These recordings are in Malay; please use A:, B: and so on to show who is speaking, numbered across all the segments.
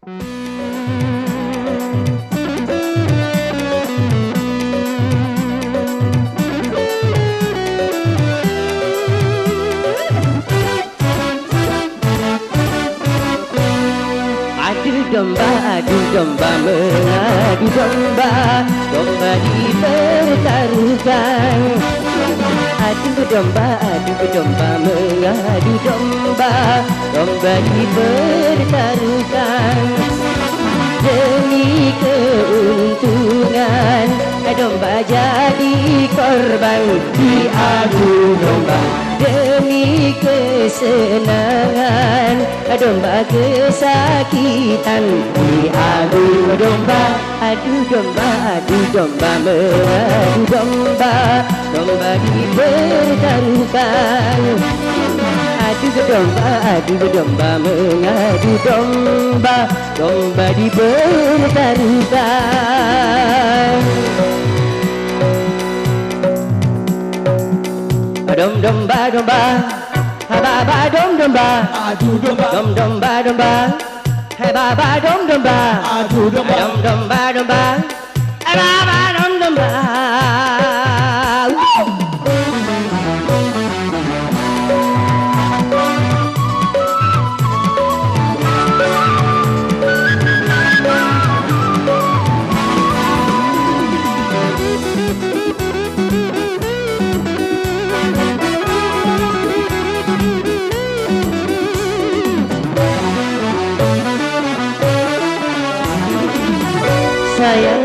A: Adu domba mengadu domba, domba dipertaruhkan. Adu domba mengadu domba, domba dipertaruhkan. Demi keuntungan, domba jadi korban diadu domba. Demi kesenangan, domba kesakitan diadu domba. Adu domba mengadu domba, domba dipertaruhkan. Adu domba mengadu domba, domba dipertaruhkan. Dom domba domba, baba dom domba, adu domba, dom domba domba, baba dom domba, adu domba, dom domba domba, baba dom domba.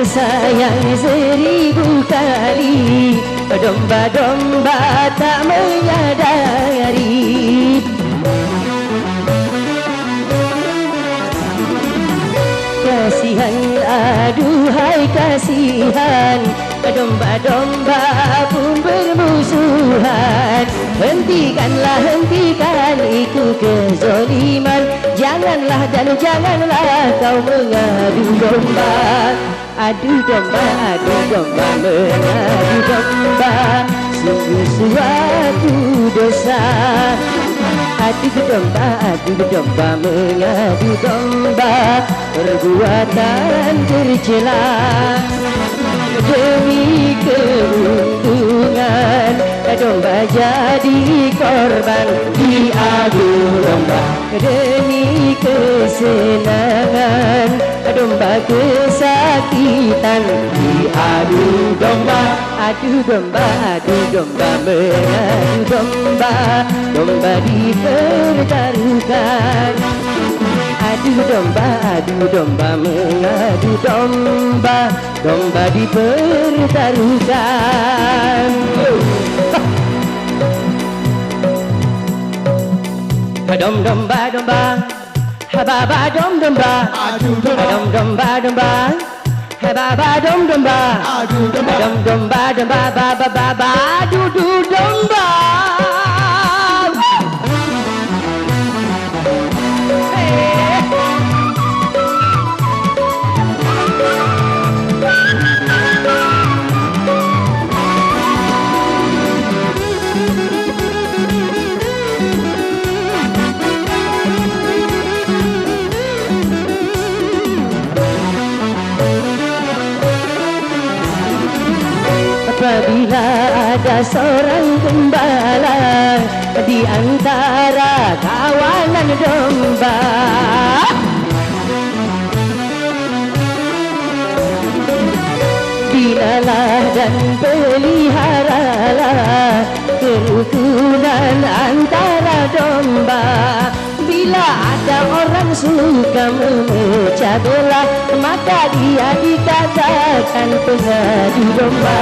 A: Sayang seribu kali, domba-domba tak menyadari. Kasihan, aduhai kasihan, domba-domba pun bermusuhan. Hentikan itu kezoliman, janganlah kau mengadu domba. Adu domba mengadu domba, sungguh suatu dosa. Adu domba mengadu domba, perbuatan tercela. Demi keuntungan, domba jadi korban diadu domba. Demi kesenangan, domba kesakitan diadu domba. Adu domba mengadu domba, domba dipertaruhkan. Adu domba mengadu domba, domba dipertaruhkan. Dom domba domba, baba dom domba, adu domba, dom domba domba, baba dom domba, adu domba, dom domba domba, baba adu domba. Apabila ada seorang gembala di antara kawanan domba, binalah dan peliharalah kerukunan antara domba. Bila ada orang suka memecah belah, maka dia dikatakan pengadu domba.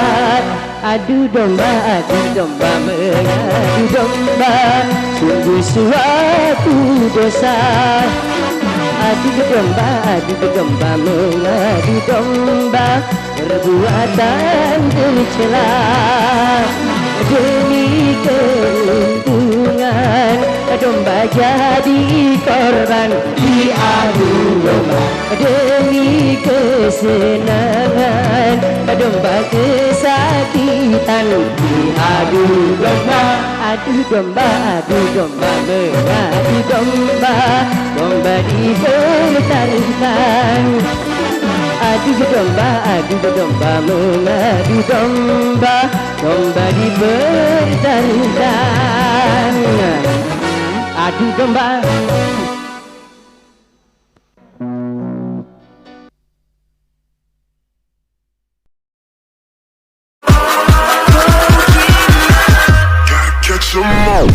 A: Adu domba mengadu domba, sungguh suatu dosa. Adu domba mengadu domba, perbuatan tercela. Demi keuntungan, domba jadi korban diadu domba demi kesenangan, domba kesakitan diadu domba, adu domba, mengadu domba, domba dipertaruhkan. Adu domba, mengadu domba, domba dipertaruhkan. Adu domba.
B: Catch 'em all.